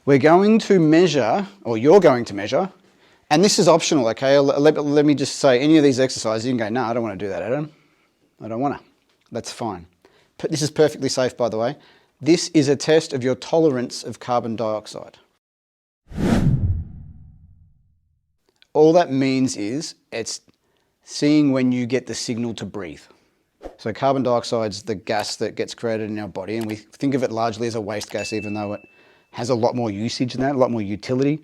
we're going to measure, or you're going to measure, and this is optional, okay? Let me just say, any of these exercises, you can go, no, I don't want to do that, Adam. I don't want to. That's fine. But this is perfectly safe, by the way. This is a test of your tolerance of carbon dioxide. All that means is it's seeing when you get the signal to breathe. So carbon dioxide is the gas that gets created in our body, and we think of it largely as a waste gas, even though it has a lot more usage than that, a lot more utility.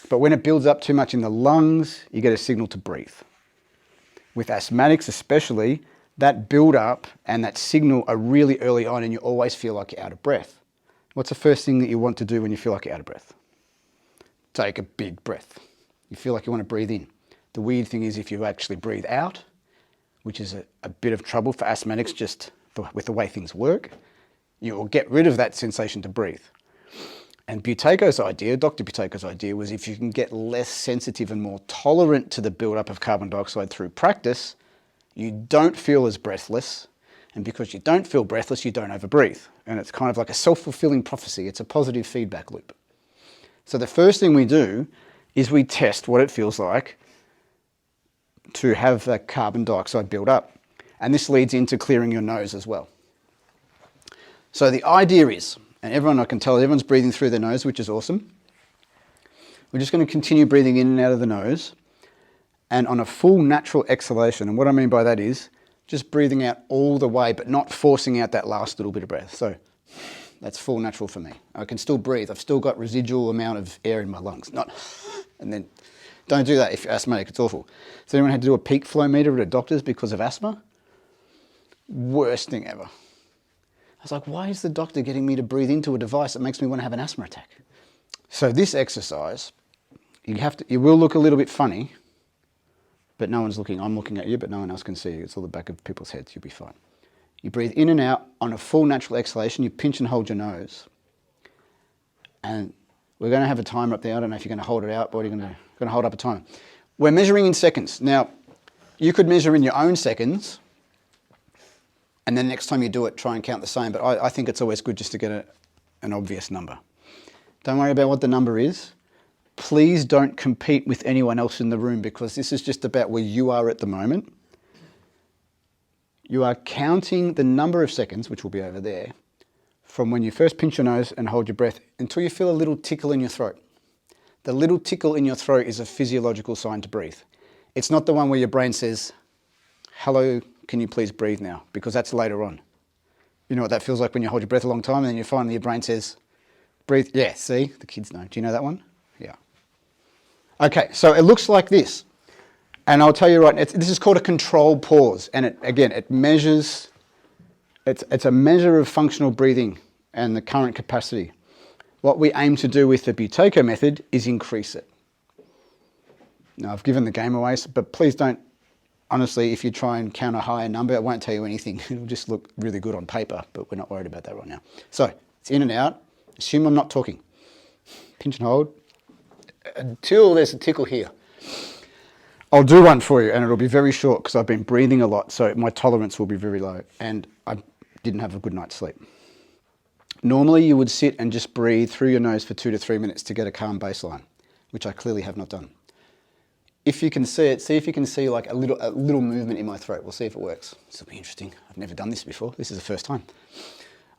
But when it builds up too much in the lungs, you get a signal to breathe. With asthmatics especially, that build up and that signal are really early on, and you always feel like you're out of breath. What's the first thing that you want to do when you feel like you're out of breath? Take a big breath. You feel like you want to breathe in. The weird thing is if you actually breathe out, which is a bit of trouble for asthmatics just with the way things work, you will get rid of that sensation to breathe. And Buteyko's idea, Dr. Buteyko's idea, was if you can get less sensitive and more tolerant to the buildup of carbon dioxide through practice, you don't feel as breathless. And because you don't feel breathless, you don't overbreathe. And it's kind of like a self-fulfilling prophecy. It's a positive feedback loop. So the first thing we do is we test what it feels like to have that carbon dioxide build up. And this leads into clearing your nose as well. So the idea is, and everyone, I can tell everyone's breathing through their nose, which is awesome. We're just going to continue breathing in and out of the nose, and on a full natural exhalation. And what I mean by that is just breathing out all the way, but not forcing out that last little bit of breath. So that's full natural for me. I can still breathe. I've still got residual amount of air in my lungs. Not, and then don't do that if you're asthmatic. It's awful. So anyone had to do a peak flow meter at a doctor's because of asthma? Worst thing ever. I was like, why is the doctor getting me to breathe into a device that makes me want to have an asthma attack? So this exercise, you will look a little bit funny, but no one's looking. I'm looking at you, but no one else can see you. It's all the back of people's heads. You'll be fine. You breathe in and out on a full natural exhalation. You pinch and hold your nose. And we're going to have a timer up there. I don't know if you're going to hold it out, but you're going to hold up a timer. We're measuring in seconds. Now, you could measure in your own seconds, and then next time you do it, try and count the same. But I think it's always good just to get an obvious number. Don't worry about what the number is. Please don't compete with anyone else in the room, because this is just about where you are at the moment. You are counting the number of seconds, which will be over there, from when you first pinch your nose and hold your breath until you feel a little tickle in your throat. The little tickle in your throat is a physiological sign to breathe. It's not the one where your brain says, hello, can you please breathe now? Because that's later on. You know what that feels like when you hold your breath a long time and then you finally, your brain says, breathe. Yeah, see, the kids know. Do you know that one? Yeah. Okay, so it looks like this. And I'll tell you right, this is called a controlled pause. And it measures, it's a measure of functional breathing and the current capacity. What we aim to do with the Buteyko method is increase it. Now, I've given the game away, but please don't, honestly, if you try and count a higher number, it won't tell you anything. It'll just look really good on paper, but we're not worried about that right now. So it's in and out. Assume I'm not talking. Pinch and hold until there's a tickle here. I'll do one for you, and it'll be very short because I've been breathing a lot, so my tolerance will be very low, and I didn't have a good night's sleep. Normally, you would sit and just breathe through your nose for 2 to 3 minutes to get a calm baseline, which I clearly have not done. If you can see it, see if you can see like a little movement in my throat. We'll see if it works. This will be interesting. I've never done this before. This is the first time.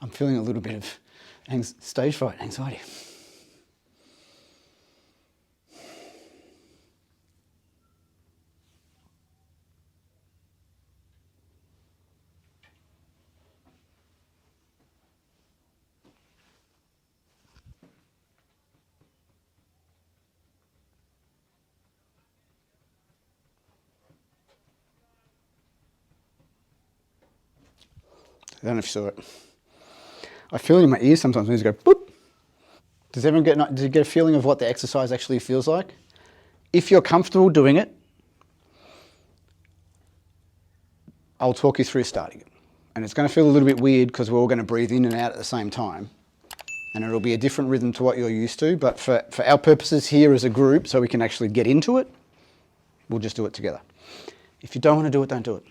I'm feeling a little bit of stage fright, anxiety. I don't know if you saw it. I feel it in my ears sometimes when you go boop. Does you get a feeling of what the exercise actually feels like? If you're comfortable doing it, I'll talk you through starting it. And it's going to feel a little bit weird because we're all going to breathe in and out at the same time. And it'll be a different rhythm to what you're used to. But for our purposes here as a group, so we can actually get into it, we'll just do it together. If you don't want to do it, don't do it.